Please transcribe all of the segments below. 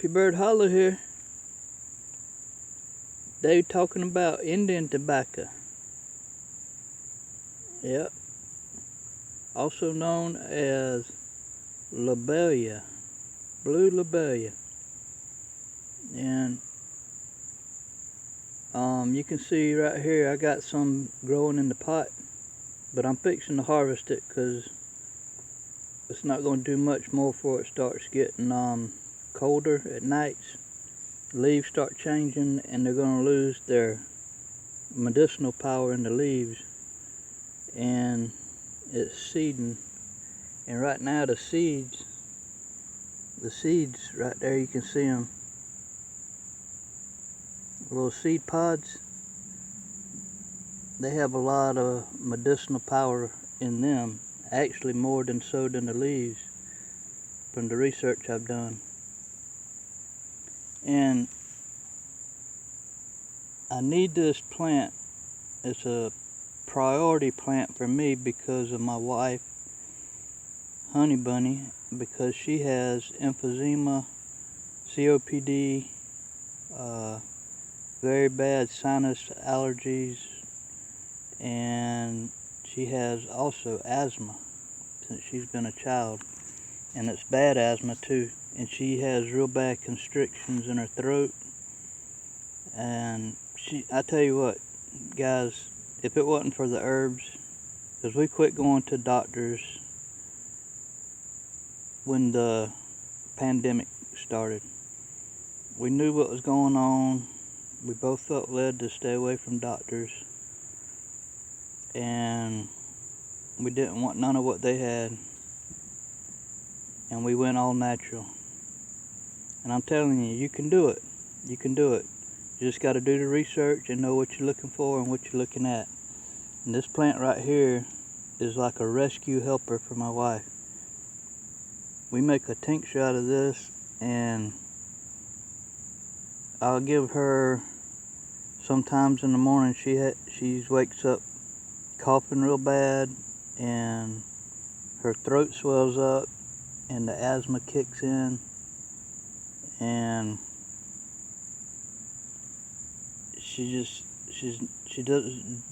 Happy Bird Hollow here. They talking about Indian tobacco. Yep. Also known as Lobelia. Blue Lobelia. And you can see right here I got some growing in the pot. But I'm fixing to harvest it because it's not going to do much more before it starts getting colder at nights. Leaves start changing and they're going to lose their medicinal power in the leaves, and it's seeding. And right now the seeds right there, you can see them, little seed pods. They have a lot of medicinal power in them, actually more than the leaves, from the research I've done. And I need this plant. It's a priority plant for me because of my wife, Honey Bunny, because she has emphysema, COPD, very bad sinus allergies, and she has also asthma since she's been a child, and it's bad asthma too. And she has real bad constrictions in her throat. And I tell you what, guys, if it wasn't for the herbs, because we quit going to doctors when the pandemic started. We knew what was going on. We both felt led to stay away from doctors, and we didn't want none of what they had, and we went all natural. And I'm telling you, you can do it. You can do it. You just got to do the research and know what you're looking for and what you're looking at. And this plant right here is like a rescue helper for my wife. We make a tincture out of this, and I'll give her, sometimes in the morning she wakes up coughing real bad, and her throat swells up, and the asthma kicks in, and she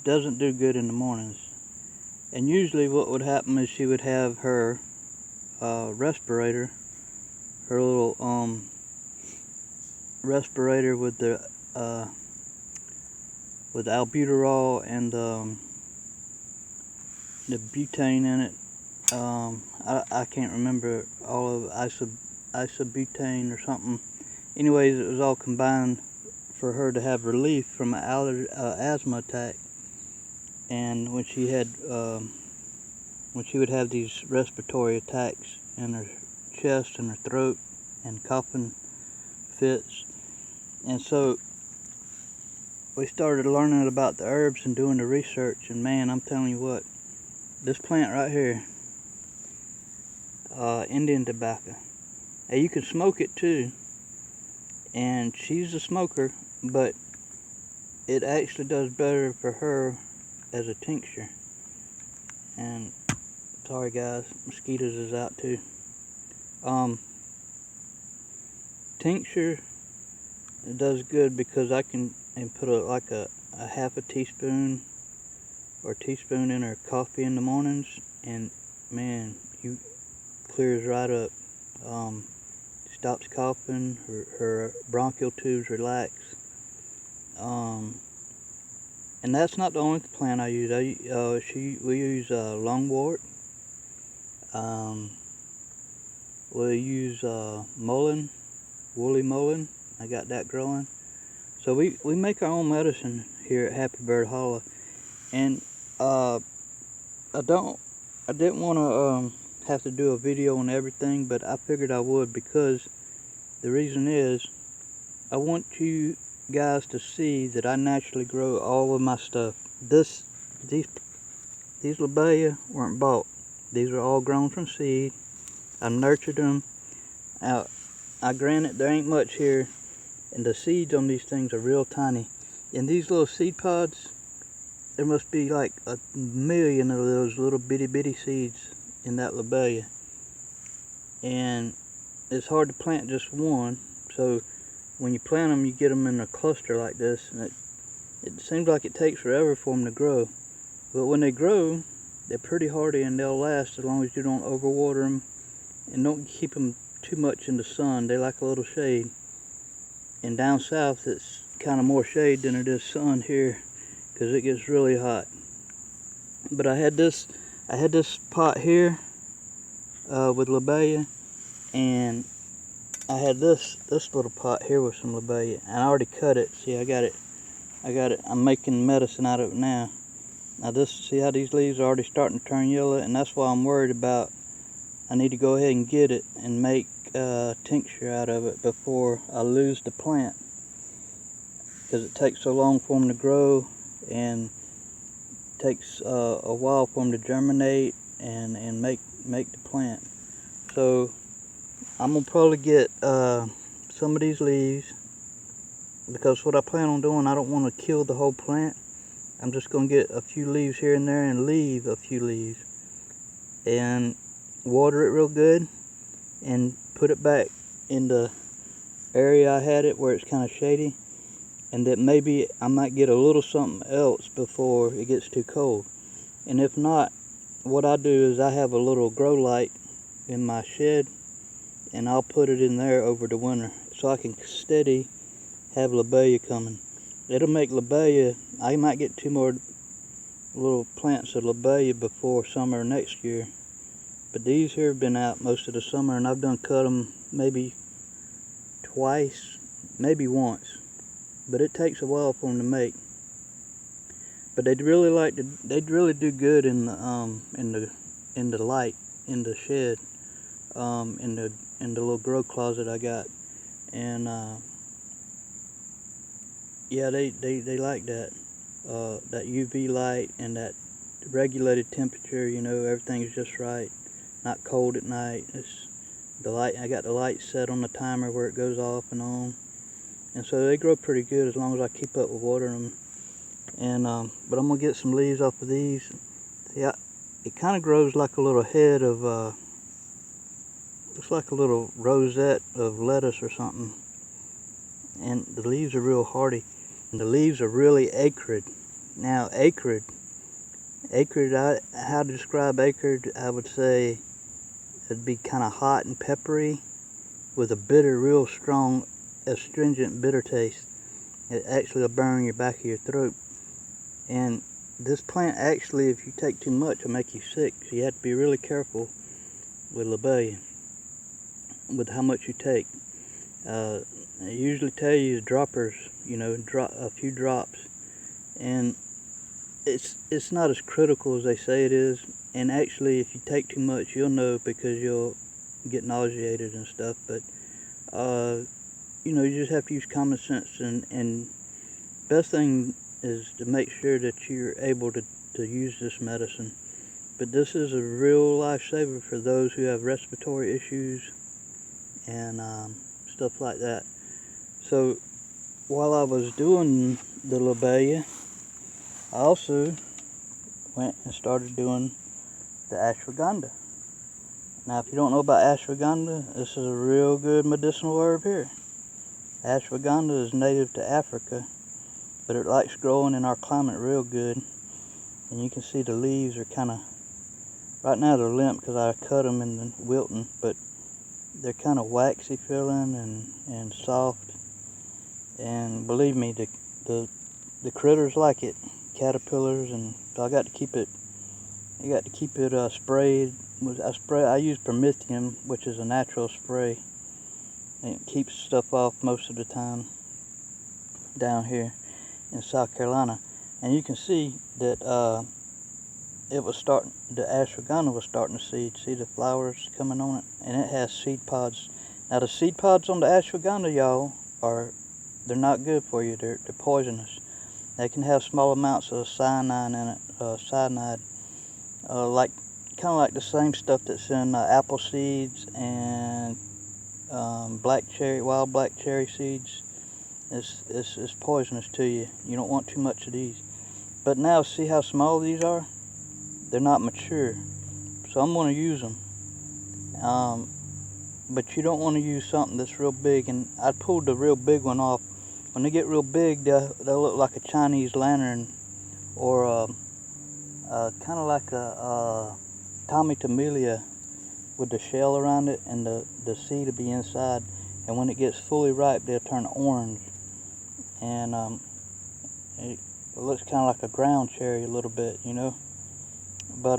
doesn't do good in the mornings. And usually what would happen is she would have her respirator, her little respirator with the albuterol and the butane in it. I can't remember all of isobutane or something. Anyways, it was all combined for her to have relief from an asthma attack. And when she would have these respiratory attacks in her chest and her throat and coughing fits. And so we started learning about the herbs and doing the research, and man, I'm telling you what, this plant right here, Indian tobacco, and you can smoke it too, and she's a smoker, but it actually does better for her as a tincture. And sorry guys, mosquitoes is out too. Tincture, it does good because I can put a half a teaspoon or teaspoon in her coffee in the mornings, and man, you clears right up. Stops coughing, her bronchial tubes relax. And that's not the only plant I use. We use lungwort. We use mullein, woolly mullein. I got that growing. So we make our own medicine here at Happy Bird Hollow. And I didn't want to have to do a video on everything, but I figured I would, because the reason is I want you guys to see that I naturally grow all of my stuff. These lobelia weren't bought. These are all grown from seed. I nurtured them. I granted there ain't much here, and the seeds on these things are real tiny. In these little seed pods, there must be like 1,000,000 of those little bitty seeds in that lobelia. And it's hard to plant just one, So when you plant them, you get them in a cluster like this, and it seems like it takes forever for them to grow. But when they grow, they're pretty hardy and they'll last as long as you don't overwater them and don't keep them too much in the sun. They like a little shade. And down south, it's kind of more shade than it is sun here, because it gets really hot. But I had this pot here with lobelia, and I had this little pot here with some lobelia, and I already cut it. See, I got it. I'm making medicine out of it now. Now this, see how these leaves are already starting to turn yellow, and that's why I'm worried about. I need to go ahead and get it and make tincture out of it before I lose the plant, because it takes so long for them to grow, and takes a while for them to germinate and make the plant. So I'm gonna probably get some of these leaves, because what I plan on doing, I don't want to kill the whole plant. I'm just going to get a few leaves here and there and leave a few leaves and water it real good and put it back in the area I had it where it's kind of shady, and that maybe I might get a little something else before it gets too cold. And if not, what I do is I have a little grow light in my shed, and I'll put it in there over the winter so I can steady have lobelia coming. It'll make lobelia. I might get 2 more little plants of lobelia before summer next year, but these here have been out most of the summer, and I've done cut them maybe twice, maybe once, but it takes a while for them to make. But they'd really do good in the light in the shed, in the little grow closet I got, and yeah, they like that that UV light and that regulated temperature. You know, everything's just right, not cold at night. It's the light. I got the light set on the timer where it goes off and on, and so they grow pretty good as long as I keep up with watering them. And but I'm gonna get some leaves off of these. See, it kind of grows like a little head of looks like a little rosette of lettuce or something. And the leaves are real hardy. And the leaves are really acrid. Now, acrid, how to describe acrid, I would say it'd be kind of hot and peppery with a bitter, real strong, astringent, bitter taste. It actually will burn your back of your throat. And this plant actually, if you take too much, will make you sick. So you have to be really careful with lobelia, with how much you take. They usually tell you droppers, you know, drop a few drops, and it's not as critical as they say it is. And actually, if you take too much, you'll know, because you'll get nauseated and stuff. But you know, you just have to use common sense, and best thing is to make sure that you're able to use this medicine. But this is a real lifesaver for those who have respiratory issues and stuff like that. So while I was doing the lobelia, I also went and started doing the ashwagandha. Now, if you don't know about ashwagandha, this is a real good medicinal herb here. Ashwagandha is native to Africa, but it likes growing in our climate real good. And you can see the leaves are kind of, right now they're limp because I cut them in the wilting, but they're kind of waxy feeling and soft. And believe me, the critters like it, caterpillars, and so I got to keep it sprayed. I use promethium, which is a natural spray, and it keeps stuff off most of the time down here in South Carolina. And you can see that the ashwagandha was starting to seed. See the flowers coming on it, and it has seed pods. Now the seed pods on the ashwagandha, y'all, they're not good for you. They're poisonous. They can have small amounts of cyanide in it, kind of like the same stuff that's in apple seeds and wild black cherry seeds. It's poisonous to you. You don't want too much of these. But now, see how small these are? They're not mature, so I'm going to use them. but you don't want to use something that's real big. And I pulled the real big one off. When they get real big, they'll look like a Chinese lantern, or kind of like a Tommy Tomelia with the shell around it and the seed will be inside. And when it gets fully ripe, they'll turn orange. And it looks kind of like a ground cherry a little bit, you know. But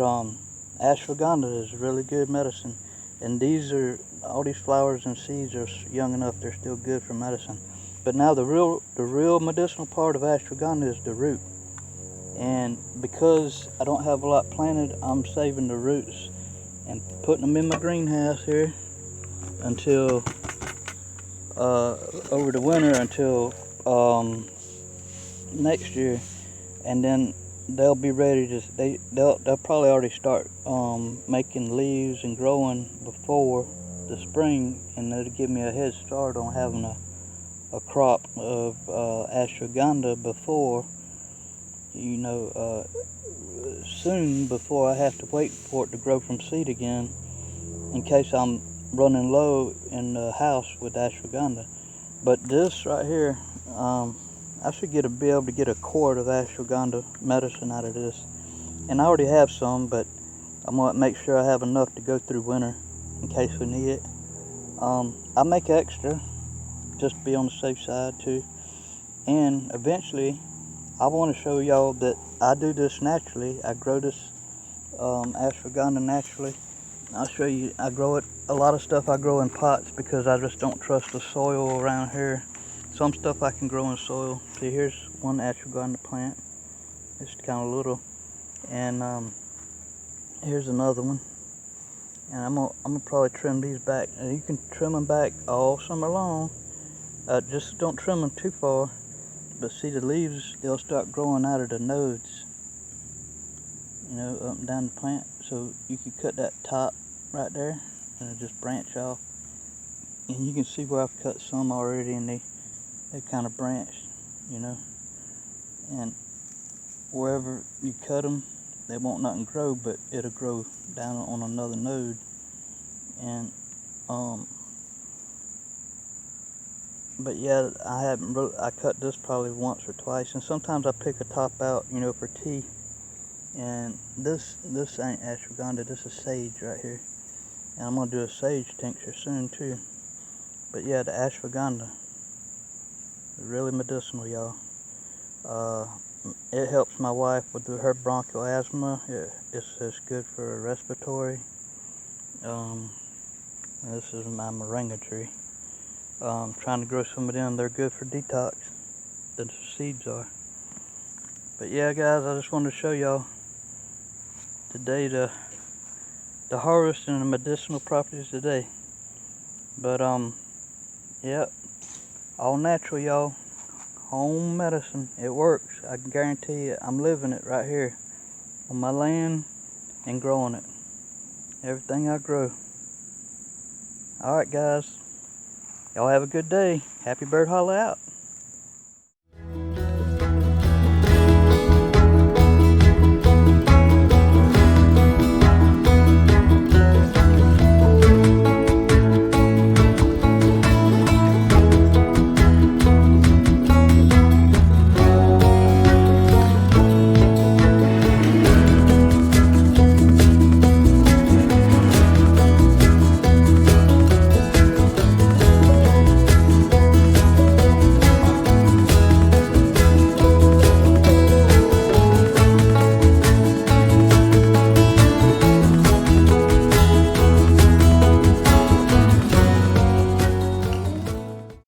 ashwagandha is really good medicine. And all these flowers and seeds are young enough, they're still good for medicine. But now the real medicinal part of ashwagandha is the root. And because I don't have a lot planted, I'm saving the roots and putting them in my greenhouse here until over the winter, until next year, and then they'll be ready to they'll probably already start making leaves and growing before the spring, and it'll give me a head start on having a crop of ashwagandha before, you know, soon, before I have to wait for it to grow from seed again, in case I'm running low in the house with ashwagandha. But this right here, I should be able to get a quart of ashwagandha medicine out of this. And I already have some, but I'm going to make sure I have enough to go through winter in case we need it. I make extra just to be on the safe side too. And eventually, I want to show y'all that I do this naturally. I grow this ashwagandha naturally. I'll show you. I grow it. A lot of stuff I grow in pots because I just don't trust the soil around here. Some stuff I can grow in soil. See, here's one ashwagandha plant. It's kind of little, and here's another one. And I'm gonna probably trim these back. And you can trim them back all summer long. Just don't trim them too far. But see, the leaves, they'll start growing out of the nodes, you know, up and down the plant. So you can cut that top right there and it'll just branch off. And you can see where I've cut some already, and they kind of branched, you know. And wherever you cut them, they won't nothing grow, but it'll grow down on another node. And but yeah, I cut this probably once or twice, and sometimes I pick a top out, you know, for tea. And this ain't ashwagandha, this is sage right here. And I'm gonna do a sage tincture soon too. But yeah, the ashwagandha is really medicinal, y'all. It helps my wife with her bronchial asthma. It's good for respiratory. This is my moringa tree. Trying to grow some of them. They're good for detox. The seeds are. But yeah, guys, I just wanted to show y'all today the harvest and the medicinal properties today. But yeah, all natural, y'all. Home medicine. It works. I can guarantee it. I'm living it right here on my land and growing it. Everything I grow. Alright, guys. Y'all have a good day. Happy Bird Holla out.